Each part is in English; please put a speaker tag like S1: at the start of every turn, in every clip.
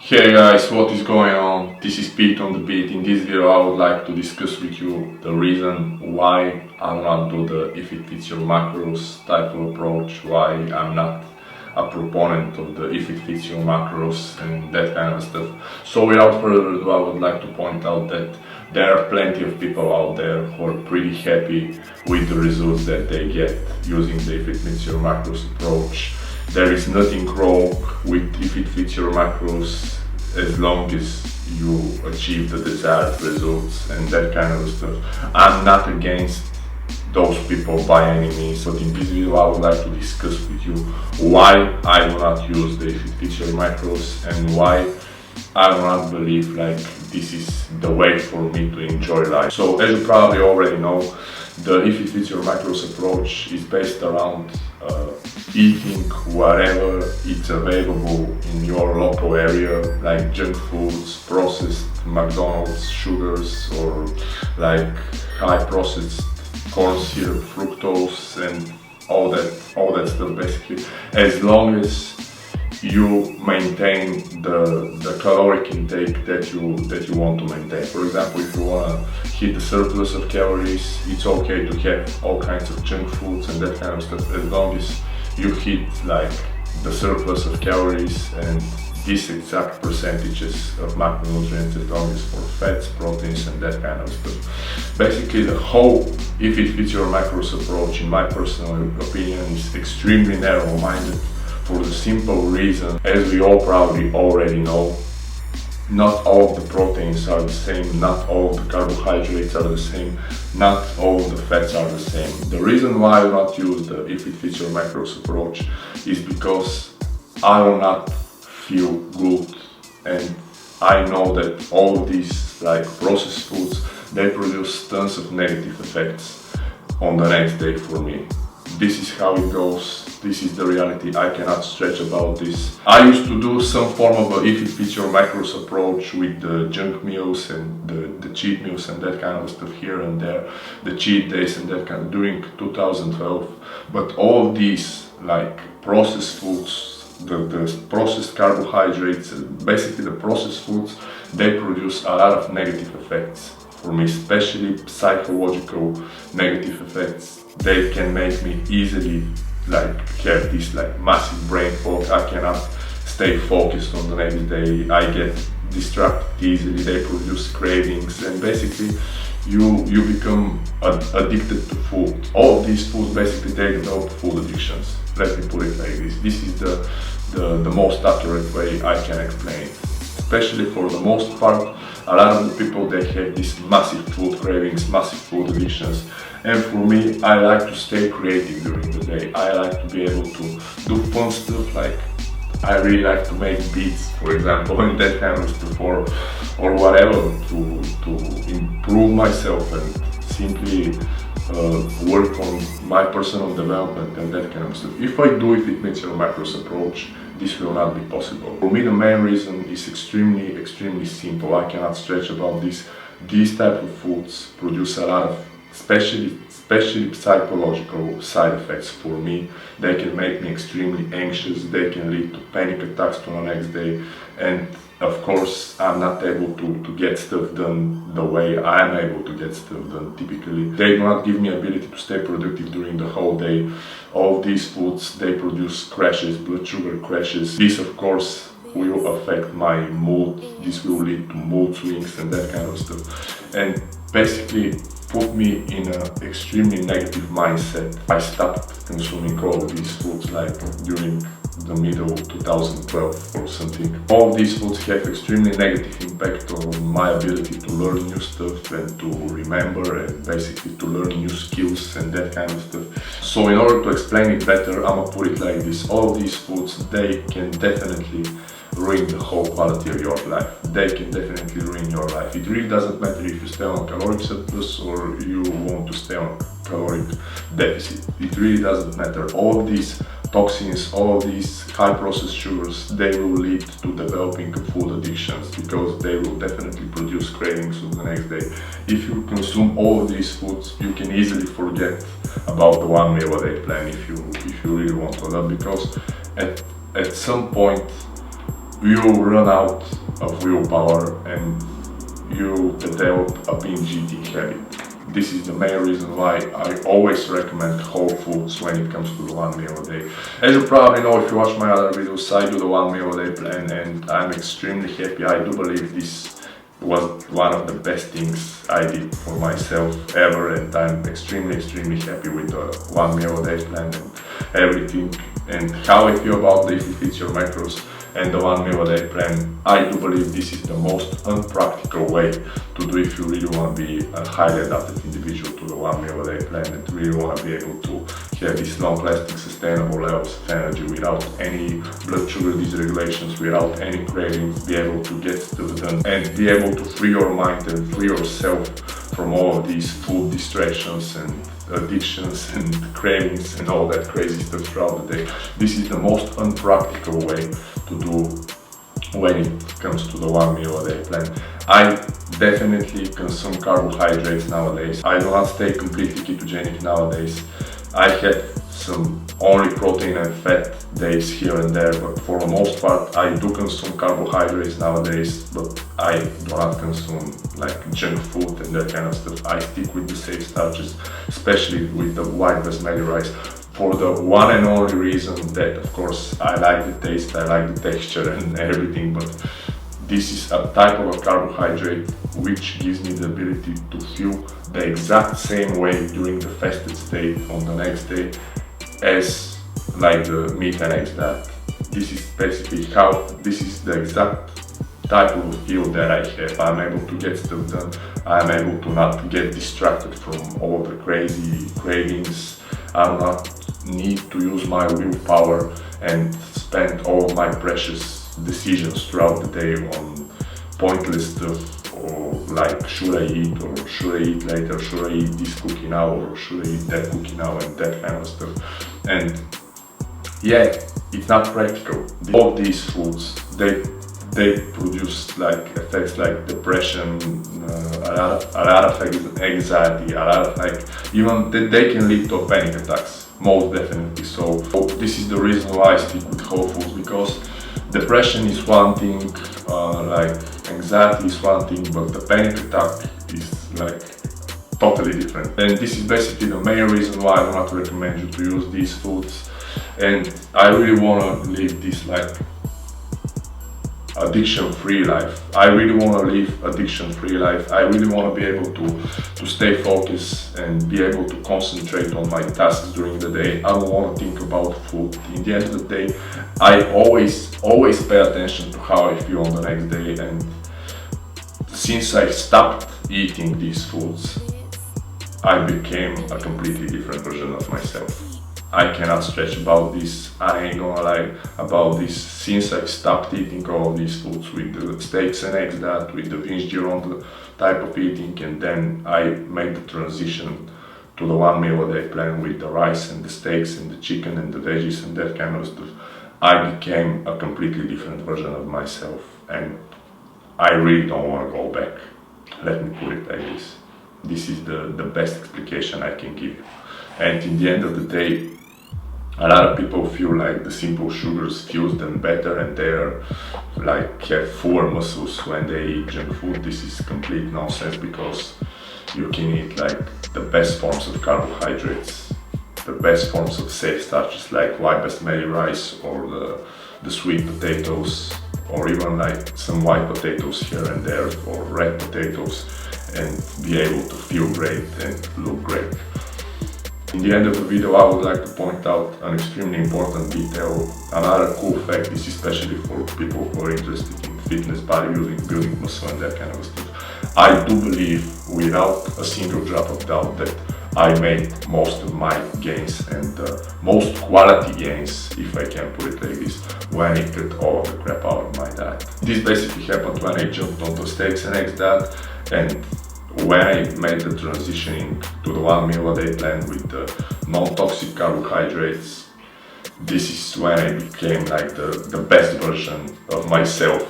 S1: Hey guys, what is going on? This is Pete on the beat. In this video I would like to discuss with you the reason why I will not do the if it fits your macros type of approach, why I'm not a proponent of the if it fits your macros and that kind of stuff. So without further ado, I would like to point out that there are plenty of people out there who are pretty happy with the results that they get using the if it fits your macros approach. There is nothing wrong with if it fits your macros as long as you achieve the desired results and that kind of stuff. I'm not against those people by any means, but in this video I would like to discuss with you why I do not use the if it fits your macros and why I do not believe like this is the way for me to enjoy life. So as you probably already know, the if it fits your macros approach is based around eating whatever it's available in your local area, like junk foods, processed McDonald's, sugars, or like high processed corn syrup, fructose, and all that stuff basically, as long as you maintain the caloric intake that you want to maintain. For example, if you want to hit the surplus of calories, it's okay to have all kinds of junk foods and that kind of stuff, as long as you hit like the surplus of calories and these exact percentages of macronutrients, as long as for fats, proteins, and that kind of stuff. Basically, the whole if it fits your macros approach, in my personal opinion, is extremely narrow-minded for the simple reason, as we all probably already know, not all of the proteins are the same, not all of the carbohydrates are the same, not all of the fats are the same. The reason why I will not use the if it fits your macros approach is because I will not feel good, and I know that all of these like processed foods, they produce tons of negative effects on the next day for me. This is how it goes. This is the reality. I cannot stretch about this. I used to do some form of a if it fits your macros approach with the junk meals and the cheat meals and that kind of stuff here and there, the cheat days and that kind of during 2012. But all of these like processed foods, the processed carbohydrates, basically the processed foods, they produce a lot of negative effects for me, especially psychological negative effects. They can make me easily like have this like massive brain fog. I cannot stay focused on the next day. I get distracted easily. They produce cravings, and basically you become addicted to food. All of these foods basically they develop food addictions. Let me put it like this. This is the most accurate way I can explain it. Especially for the most part, a lot of the people, they have these massive food cravings, massive food addictions. And for me, I like to stay creative during the day. I like to be able to do fun stuff, like I really like to make beats, for example, and that kind of stuff, or whatever, to improve myself and simply work on my personal development and that kind of stuff. If I do if it fits your macros approach, this will not be possible. For me, the main reason is extremely simple. I cannot stretch about this. These type of foods produce a lot of especially psychological side effects for me. They can make me extremely anxious, they can lead to panic attacks to the next day, and of course I'm not able to get stuff done the way I'm able to get stuff done typically. They do not give me ability to stay productive during the whole day. All these foods, they produce crashes, blood sugar crashes. This of course will affect my mood. This will lead to mood swings and that kind of stuff, and basically put me in an extremely negative mindset. I stopped consuming all of these foods like during the middle of 2012 or something. All of these foods have extremely negative impact on my ability to learn new stuff and to remember and basically to learn new skills and that kind of stuff. So in order to explain it better, I'm gonna put it like this. All of these foods, they can definitely ruin the whole quality of your life. They can definitely ruin your life. It really doesn't matter if you stay on caloric surplus or you want to stay on caloric deficit. It really doesn't matter. All of these toxins, all of these high processed sugars, they will lead to developing food addictions because they will definitely produce cravings on the next day. If you consume all of these foods, you can easily forget about the 1 meal a day plan if you really want to, because at some point you run out of willpower and you develop a binge eating habit. This is the main reason why I always recommend whole foods when it comes to the 1 meal a day. As you probably know, if you watch my other videos, I do the 1 meal a day plan and I'm extremely happy. I do believe this was one of the best things I did for myself ever, and I'm extremely happy with the 1 meal a day plan and everything, and how I feel about the If It Fits Your Macros and the 1 meal a day plan. I do believe this is the most unpractical way to do if you really want to be a highly adapted individual to the 1 meal a day plan and really want to be able to have these long-lasting sustainable levels of energy without any blood sugar dysregulations, without any cravings, be able to get stuff done and be able to free your mind and free yourself from all of these food distractions and addictions and cravings and all that crazy stuff throughout the day. This is the most unpractical way to do when it comes to the 1 meal a day plan. I definitely consume carbohydrates nowadays. I do not stay completely ketogenic nowadays. I have some only protein and fat days here and there, but for the most part I do consume carbohydrates nowadays, but I do not consume like junk food and that kind of stuff. I stick with the safe starches, especially with the white basmati rice, for the one and only reason that, of course, I like the taste, I like the texture and everything, but this is a type of a carbohydrate which gives me the ability to feel the exact same way during the fasted state on the next day as like the meat and eggs diet. This is basically this is the exact type of feel that I have. I'm able to get stuff done, I'm able to not get distracted from all the crazy cravings. I do not need to use my willpower and spend all of my precious decisions throughout the day on pointless stuff, or like should I eat or should I eat later, should I eat this cookie now or should I eat that cookie now, and that kind of stuff. And yeah, it's not practical. All these foods, they produce like effects like depression, a lot of anxiety, a lot of like, even they can lead to panic attacks, most definitely. So this is the reason why I stick with whole foods, because depression is one thing, like anxiety is one thing, but the panic attack is like totally different. And this is basically the main reason why I do not recommend you to use these foods. And I really want to live this like addiction-free life. I really want to live addiction-free life. I really want to be able to stay focused and be able to concentrate on my tasks during the day. I don't want to think about food. In the end of the day, I always pay attention to how I feel on the next day. And since I stopped eating these foods, I became a completely different version of myself. I cannot stretch about this, I ain't gonna lie about this. Since I stopped eating all of these foods with the steaks and eggs diet, with the binge Gironde type of eating, and then I made the transition to the 1 meal a day plan with the rice and the steaks and the chicken and the veggies and that kind of stuff, I became a completely different version of myself, and I really don't want to go back. Let me put it like this. This is the best explication I can give you. And in the end of the day, a lot of people feel like the simple sugars fuels them better and they're like have fuller muscles when they eat junk food. This is complete nonsense, because you can eat like the best forms of carbohydrates, the best forms of safe starches like white basmati rice or the sweet potatoes, or even like some white potatoes here and there, or red potatoes, and be able to feel great and look great. In the end of the video, I would like to point out an extremely important detail. Another cool fact is especially for people who are interested in fitness, bodybuilding, building muscle and that kind of stuff. I do believe, without a single drop of doubt, that I made most of my gains and most quality gains, if I can put it like this, when I cut all of the crap out of my diet. This basically happened when I jumped onto steaks and eggs diet, and when I made the transition to the 1 meal a day plan with the non-toxic carbohydrates. This is when I became like the best version of myself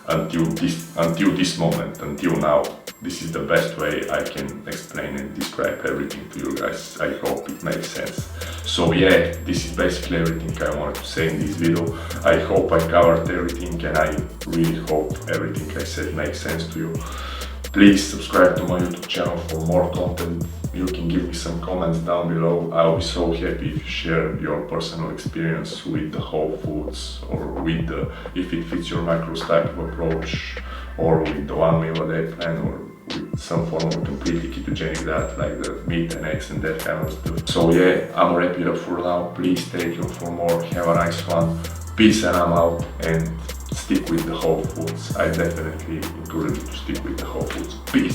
S1: until this moment, until now. This is the best way I can explain and describe everything to you guys. I hope it makes sense. So yeah, this is basically everything I wanted to say in this video. I hope I covered everything, and I really hope everything I said makes sense to you. Please subscribe to my YouTube channel for more content. You can give me some comments down below. I'll be so happy if you share your personal experience with the whole foods, or with the if it fits your macros type of approach, or with the 1 meal a day plan, or with some form of completely ketogenic diet like the meat and eggs and that kind of stuff. So yeah, I'm wrapping it up for now. Please stay tuned for more. Have a nice one. Peace, and I'm out. And stick with the whole foods. I definitely encourage you to stick with the whole foods. Peace.